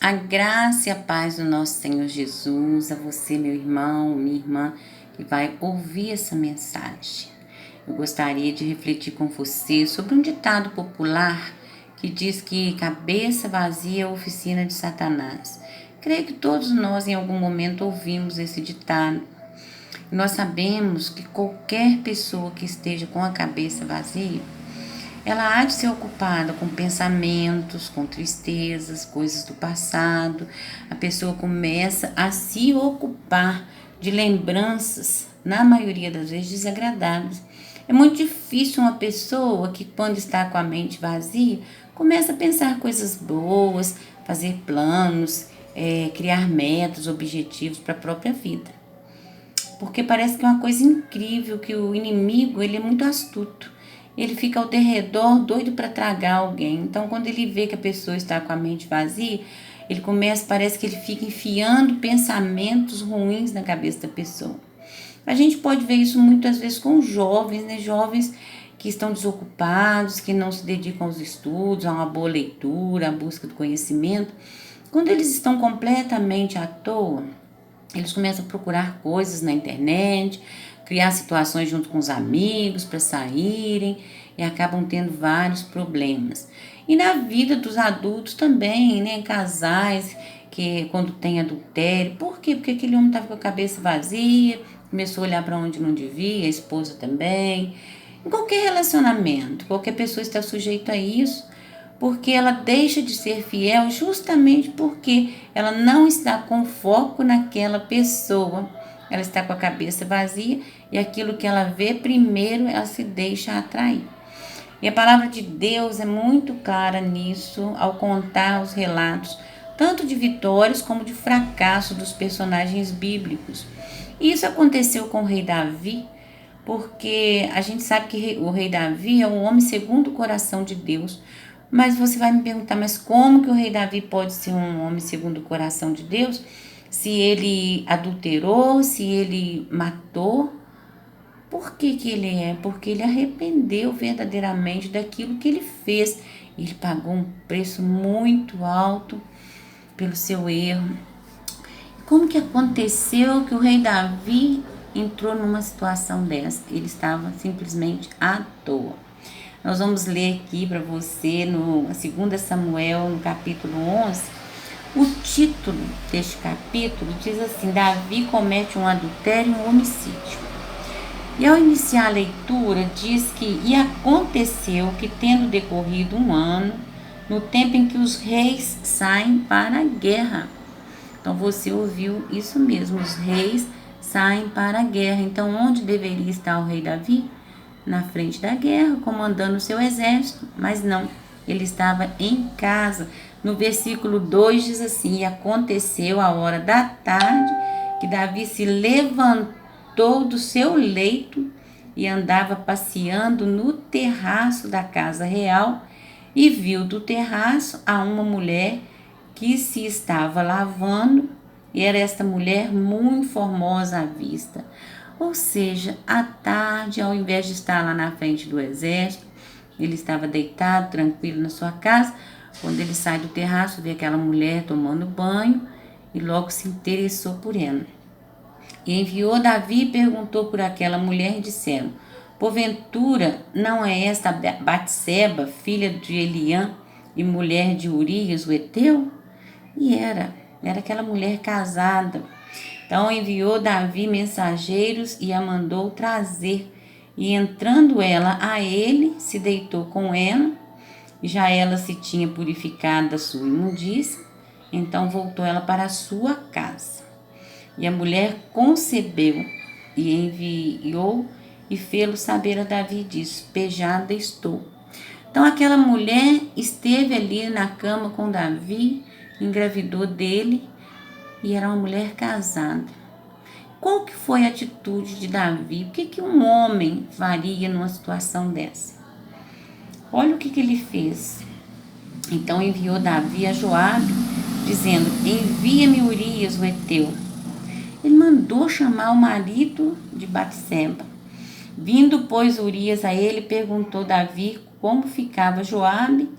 A graça e a paz do nosso Senhor Jesus, a você, meu irmão, minha irmã, que vai ouvir essa mensagem. Eu gostaria de refletir com você sobre um ditado popular que diz que cabeça vazia é oficina de Satanás. Creio que todos nós em algum momento ouvimos esse ditado. Nós sabemos que qualquer pessoa que esteja com a cabeça vazia, ela há de ser ocupada com pensamentos, com tristezas, coisas do passado. A pessoa começa a se ocupar de lembranças, na maioria das vezes desagradáveis. É muito difícil uma pessoa que, quando está com a mente vazia, começa a pensar coisas boas, fazer planos, criar metas, objetivos para a própria vida. Porque parece que é uma coisa incrível que o inimigo, ele é muito astuto. Ele fica ao derredor doido para tragar alguém. Então, quando ele vê que a pessoa está com a mente vazia, ele começa, parece que ele fica enfiando pensamentos ruins na cabeça da pessoa. A gente pode ver isso muitas vezes com jovens, né? Jovens que estão desocupados, que não se dedicam aos estudos, a uma boa leitura, à busca do conhecimento. Quando eles estão completamente à toa, eles começam a procurar coisas na internet, criar situações junto com os amigos para saírem e acabam tendo vários problemas. E na vida dos adultos também, né? Casais que quando tem adultério, por quê? Porque aquele homem estava com a cabeça vazia, começou a olhar para onde não devia, a esposa também. Em qualquer relacionamento, qualquer pessoa está sujeita a isso, porque ela deixa de ser fiel justamente porque ela não está com foco naquela pessoa. Ela está com a cabeça vazia e aquilo que ela vê primeiro, ela se deixa atrair. E a palavra de Deus é muito clara nisso ao contar os relatos, tanto de vitórias como de fracasso dos personagens bíblicos. E isso aconteceu com o rei Davi, porque a gente sabe que o rei Davi é um homem segundo o coração de Deus. Mas você vai me perguntar, mas como que o rei Davi pode ser um homem segundo o coração de Deus? Se ele adulterou, se ele matou? Por que que ele é? Porque ele arrependeu verdadeiramente daquilo que ele fez. Ele pagou um preço muito alto pelo seu erro. Como que aconteceu que o rei Davi entrou numa situação dessa? Ele estava simplesmente à toa. Nós vamos ler aqui para você no 2 Samuel, no capítulo 11. O título deste capítulo diz assim: Davi comete um adultério e um homicídio. E ao iniciar a leitura diz que e aconteceu que, tendo decorrido um ano, no tempo em que os reis saem para a guerra. Então você ouviu isso mesmo, os reis saem para a guerra. Então onde deveria estar o rei Davi? Na frente da guerra, comandando o seu exército, mas não, ele estava em casa. No versículo 2 diz assim: e aconteceu a hora da tarde que Davi se levantou do seu leito e andava passeando no terraço da casa real e viu do terraço a uma mulher que se estava lavando, e era esta mulher muito formosa à vista. Ou seja, à tarde, ao invés de estar lá na frente do exército, ele estava deitado, tranquilo na sua casa. Quando ele sai do terraço, vê aquela mulher tomando banho e logo se interessou por ela. E enviou Davi e perguntou por aquela mulher, dizendo: porventura não é esta Batseba, filha de Eliã e mulher de Urias, o heteu? E era aquela mulher casada. Então enviou Davi mensageiros e a mandou trazer. E entrando ela a ele, se deitou com ela. Já ela se tinha purificado da sua imundícia. Então voltou ela para a sua casa. E a mulher concebeu e enviou e fê-lo saber a Davi, disse: pejada estou. Então aquela mulher esteve ali na cama com Davi, engravidou dele, e era uma mulher casada. Qual que foi a atitude de Davi? O que um homem faria numa situação dessa? Olha o que ele fez. Então enviou Davi a Joabe, dizendo: envia-me Urias, o heteu. Ele mandou chamar o marido de Batseba. Vindo, pois, Urias a ele, perguntou Davi como ficava Joabe,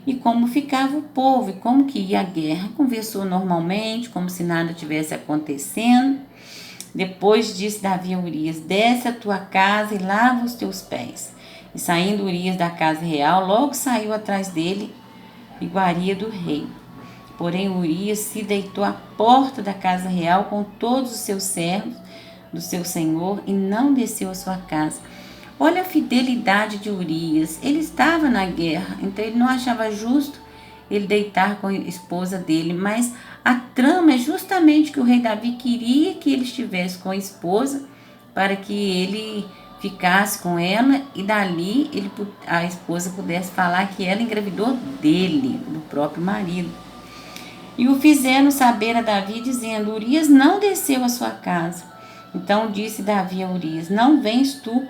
e como ficava o povo e como que ia a guerra. Conversou normalmente, como se nada tivesse acontecendo. Depois disse Davi a Urias: desce a tua casa e lava os teus pés. E saindo Urias da casa real, logo saiu atrás dele iguaria do rei. Porém Urias se deitou à porta da casa real com todos os seus servos do seu senhor e não desceu à sua casa. Olha a fidelidade de Urias. Ele estava na guerra, então ele não achava justo ele deitar com a esposa dele, mas a trama é justamente que o rei Davi queria que ele estivesse com a esposa para que ele ficasse com ela e dali a esposa pudesse falar que ela engravidou dele, do próprio marido. E o fizeram saber a Davi, dizendo: Urias não desceu à sua casa. Então disse Davi a Urias: não vens tu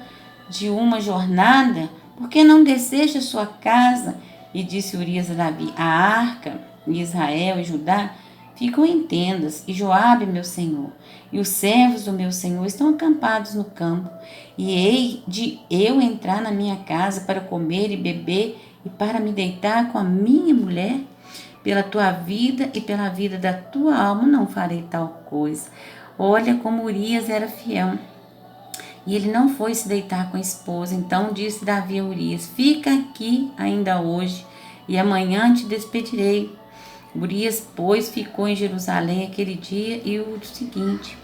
de uma jornada? Por que não desceste à sua casa? E disse Urias a Davi: a arca de Israel e Judá ficam em tendas, e Joabe, meu senhor, e os servos do meu senhor estão acampados no campo. E hei de eu entrar na minha casa para comer e beber e para me deitar com a minha mulher? Pela tua vida e pela vida da tua alma não farei tal coisa. Olha como Urias era fiel. E ele não foi se deitar com a esposa. Então disse Davi a Urias: fica aqui ainda hoje, e amanhã te despedirei. Urias, pois, ficou em Jerusalém aquele dia e o seguinte.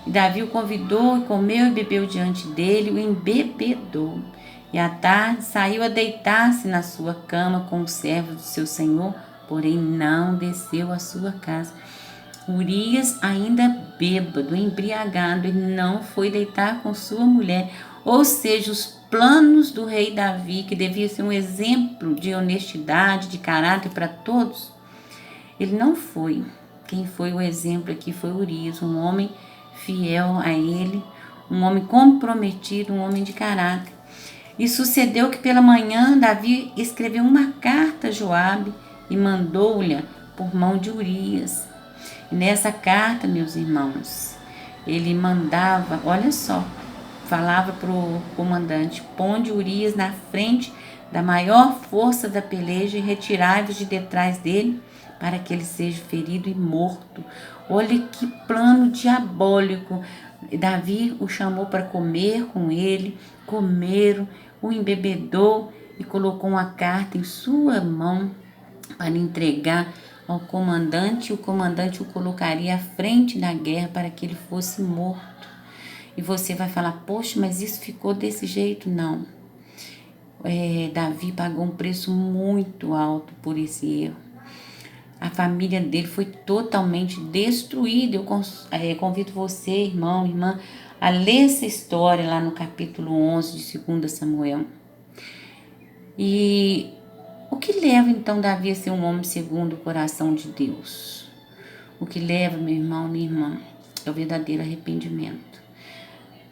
E Davi o convidou, e comeu e bebeu diante dele, o embebedou. E à tarde saiu a deitar-se na sua cama com os servos do seu senhor, porém não desceu à sua casa. Urias, ainda bêbado, embriagado, ele não foi deitar com sua mulher. Ou seja, os planos do rei Davi, que devia ser um exemplo de honestidade, de caráter para todos, ele não foi. Quem foi o exemplo aqui foi Urias, um homem fiel a ele, um homem comprometido, um homem de caráter. E sucedeu que pela manhã Davi escreveu uma carta a Joabe e mandou-lhe por mão de Urias. E nessa carta, meus irmãos, ele mandava, olha só, falava para o comandante: ponde Urias na frente da maior força da peleja e retirai-vos de detrás dele, para que ele seja ferido e morto. Olha que plano diabólico. Davi o chamou para comer com ele, comeram, o embebedou e colocou uma carta em sua mão para entregar ao comandante. O comandante o colocaria à frente da guerra para que ele fosse morto. E você vai falar: poxa, mas isso ficou desse jeito? Não. Davi pagou um preço muito alto por esse erro. A família dele foi totalmente destruída. Eu convido você, irmão, irmã, a ler essa história lá no capítulo 11 de 2 Samuel. E o que leva então Davi a ser um homem segundo o coração de Deus? O que leva, meu irmão, minha irmã, é o verdadeiro arrependimento.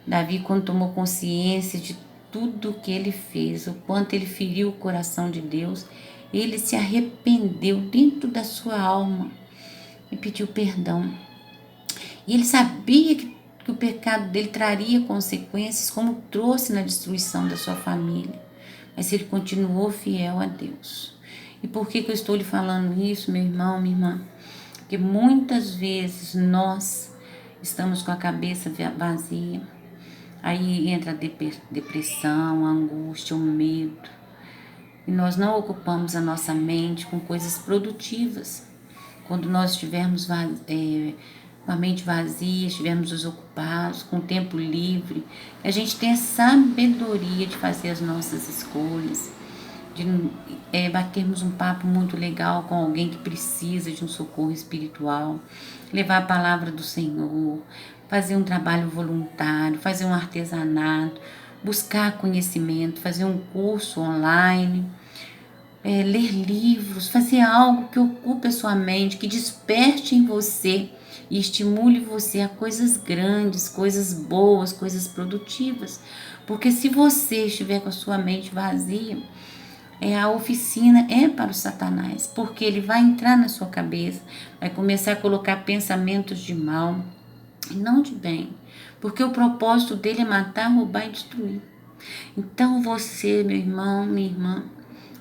Davi, quando tomou consciência de tudo que ele fez, o quanto ele feriu o coração de Deus, ele se arrependeu dentro da sua alma e pediu perdão. E ele sabia que o pecado dele traria consequências, como trouxe na destruição da sua família. Mas ele continuou fiel a Deus. E por que eu estou lhe falando isso, meu irmão, minha irmã? Porque muitas vezes nós estamos com a cabeça vazia. Aí entra a depressão, a angústia, o medo. E nós não ocupamos a nossa mente com coisas produtivas. Quando nós estivermos com a mente vazia, estivermos desocupados, com o tempo livre, a gente tem a sabedoria de fazer as nossas escolhas, de batermos um papo muito legal com alguém que precisa de um socorro espiritual, levar a palavra do Senhor, fazer um trabalho voluntário, fazer um artesanato, buscar conhecimento, fazer um curso online, ler livros, fazer algo que ocupe a sua mente, que desperte em você e estimule você a coisas grandes, coisas boas, coisas produtivas. Porque se você estiver com a sua mente vazia, a oficina é para o Satanás, porque ele vai entrar na sua cabeça, vai começar a colocar pensamentos de mal e não de bem, porque o propósito dele é matar, roubar e destruir. Então você, meu irmão, minha irmã,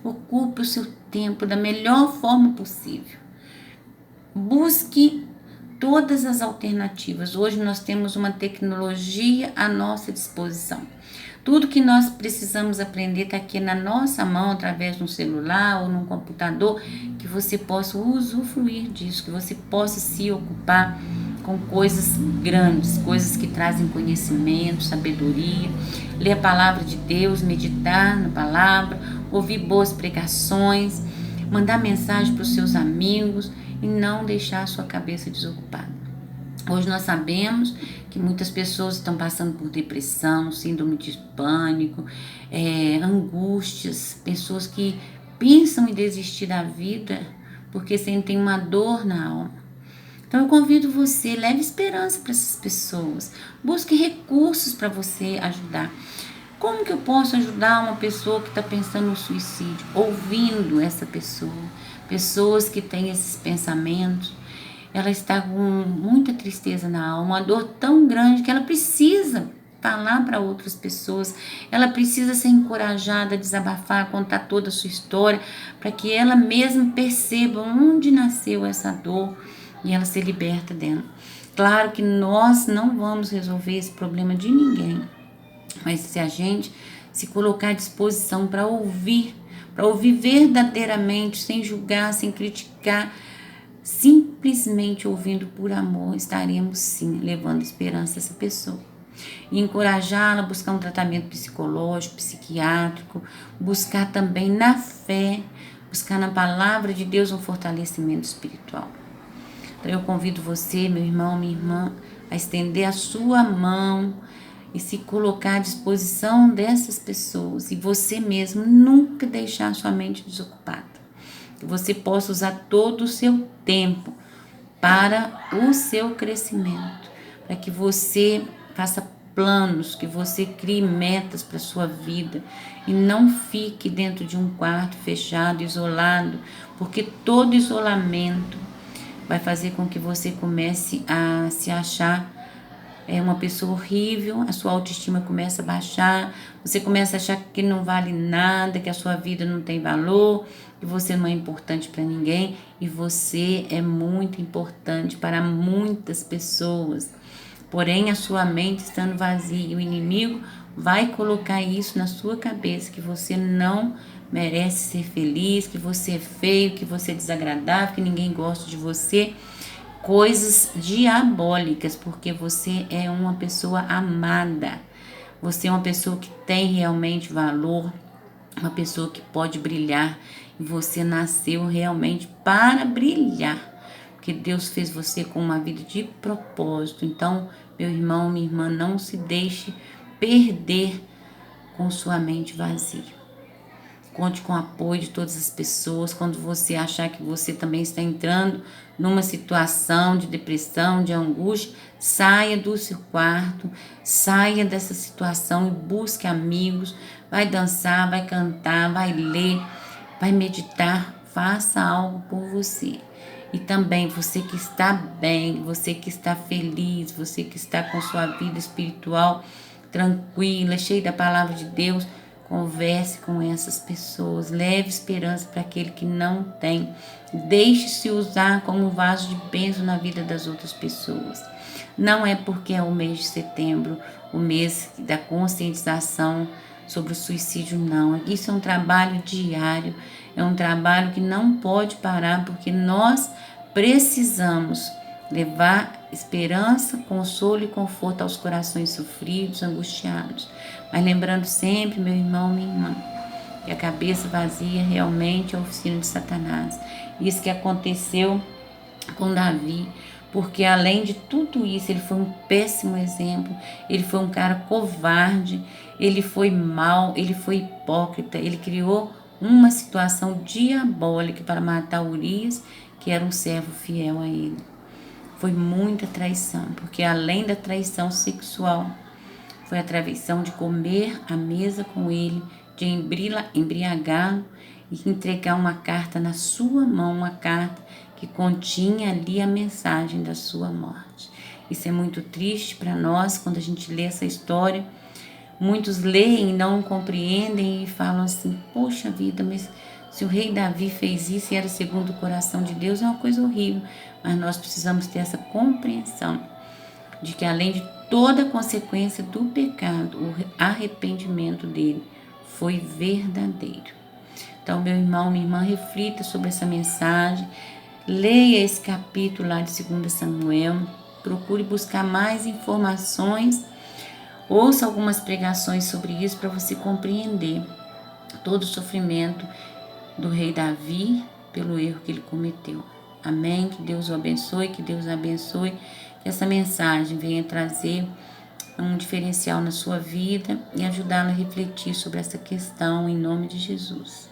ocupe o seu tempo da melhor forma possível. Busque todas as alternativas. Hoje nós temos uma tecnologia à nossa disposição. Tudo que nós precisamos aprender está aqui na nossa mão, através de um celular ou num computador, que você possa usufruir disso, que você possa se ocupar com coisas grandes, coisas que trazem conhecimento, sabedoria, ler a palavra de Deus, meditar na palavra, ouvir boas pregações, mandar mensagem para os seus amigos e não deixar a sua cabeça desocupada. Hoje nós sabemos que muitas pessoas estão passando por depressão, síndrome de pânico, angústias, pessoas que pensam em desistir da vida porque sentem uma dor na alma. Então eu convido você, leve esperança para essas pessoas, busque recursos para você ajudar. Como que eu posso ajudar uma pessoa que está pensando no suicídio? Ouvindo essa pessoa, pessoas que têm esses pensamentos. Ela está com muita tristeza na alma, uma dor tão grande que ela precisa falar para outras pessoas, ela precisa ser encorajada a desabafar, contar toda a sua história, para que ela mesma perceba onde nasceu essa dor e ela se liberta dela. Claro que nós não vamos resolver esse problema de ninguém, mas se a gente se colocar à disposição para ouvir verdadeiramente, sem julgar, sem criticar, simplesmente ouvindo por amor, estaremos sim levando esperança a essa pessoa. E encorajá-la a buscar um tratamento psicológico, psiquiátrico, buscar também na fé, buscar na palavra de Deus um fortalecimento espiritual. Então eu convido você, meu irmão, minha irmã, a estender a sua mão e se colocar à disposição dessas pessoas, e você mesmo nunca deixar sua mente desocupada. Que você possa usar todo o seu tempo para o seu crescimento, para que você faça planos, que você crie metas para a sua vida e não fique dentro de um quarto fechado, isolado, porque todo isolamento vai fazer com que você comece a se achar uma pessoa horrível, a sua autoestima começa a baixar, você começa a achar que não vale nada, que a sua vida não tem valor, que você não é importante para ninguém, e você é muito importante para muitas pessoas. Porém, a sua mente estando vazia, o inimigo vai colocar isso na sua cabeça, que você não merece ser feliz, que você é feio, que você é desagradável, que ninguém gosta de você. Coisas diabólicas, porque você é uma pessoa amada, você é uma pessoa que tem realmente valor, uma pessoa que pode brilhar, e você nasceu realmente para brilhar, porque Deus fez você com uma vida de propósito. Então, meu irmão, minha irmã, não se deixe perder com sua mente vazia. Conte com o apoio de todas as pessoas. Quando você achar que você também está entrando numa situação de depressão, de angústia, saia do seu quarto, saia dessa situação e busque amigos. Vai dançar, vai cantar, vai ler, vai meditar. Faça algo por você. E também você que está bem, você que está feliz, você que está com sua vida espiritual tranquila, cheia da palavra de Deus, converse com essas pessoas, leve esperança para aquele que não tem. Deixe-se usar como vaso de bênção na vida das outras pessoas. Não é porque é o mês de setembro, o mês da conscientização sobre o suicídio, não. Isso é um trabalho diário, é um trabalho que não pode parar, porque nós precisamos levar esperança, consolo e conforto aos corações sofridos, angustiados. Mas lembrando sempre, meu irmão, minha irmã, que a cabeça vazia realmente é a oficina de Satanás. Isso que aconteceu com Davi, porque além de tudo isso, ele foi um péssimo exemplo, ele foi um cara covarde, ele foi mau, ele foi hipócrita, ele criou uma situação diabólica para matar Urias, que era um servo fiel a ele. Foi muita traição, porque além da traição sexual, foi a traição de comer à mesa com ele, de embriagá-lo e entregar uma carta na sua mão, uma carta que continha ali a mensagem da sua morte. Isso é muito triste para nós quando a gente lê essa história. Muitos leem e não compreendem e falam assim: poxa vida, mas Se o rei Davi fez isso e era segundo o coração de Deus, é uma coisa horrível. Mas nós precisamos ter essa compreensão de que, além de toda a consequência do pecado, o arrependimento dele foi verdadeiro. Então, meu irmão, minha irmã, reflita sobre essa mensagem, leia esse capítulo lá de 2 Samuel, procure buscar mais informações, ouça algumas pregações sobre isso para você compreender todo o sofrimento do rei Davi pelo erro que ele cometeu. Amém? Que Deus o abençoe, que Deus abençoe, que essa mensagem venha trazer um diferencial na sua vida e ajudá-lo a refletir sobre essa questão em nome de Jesus.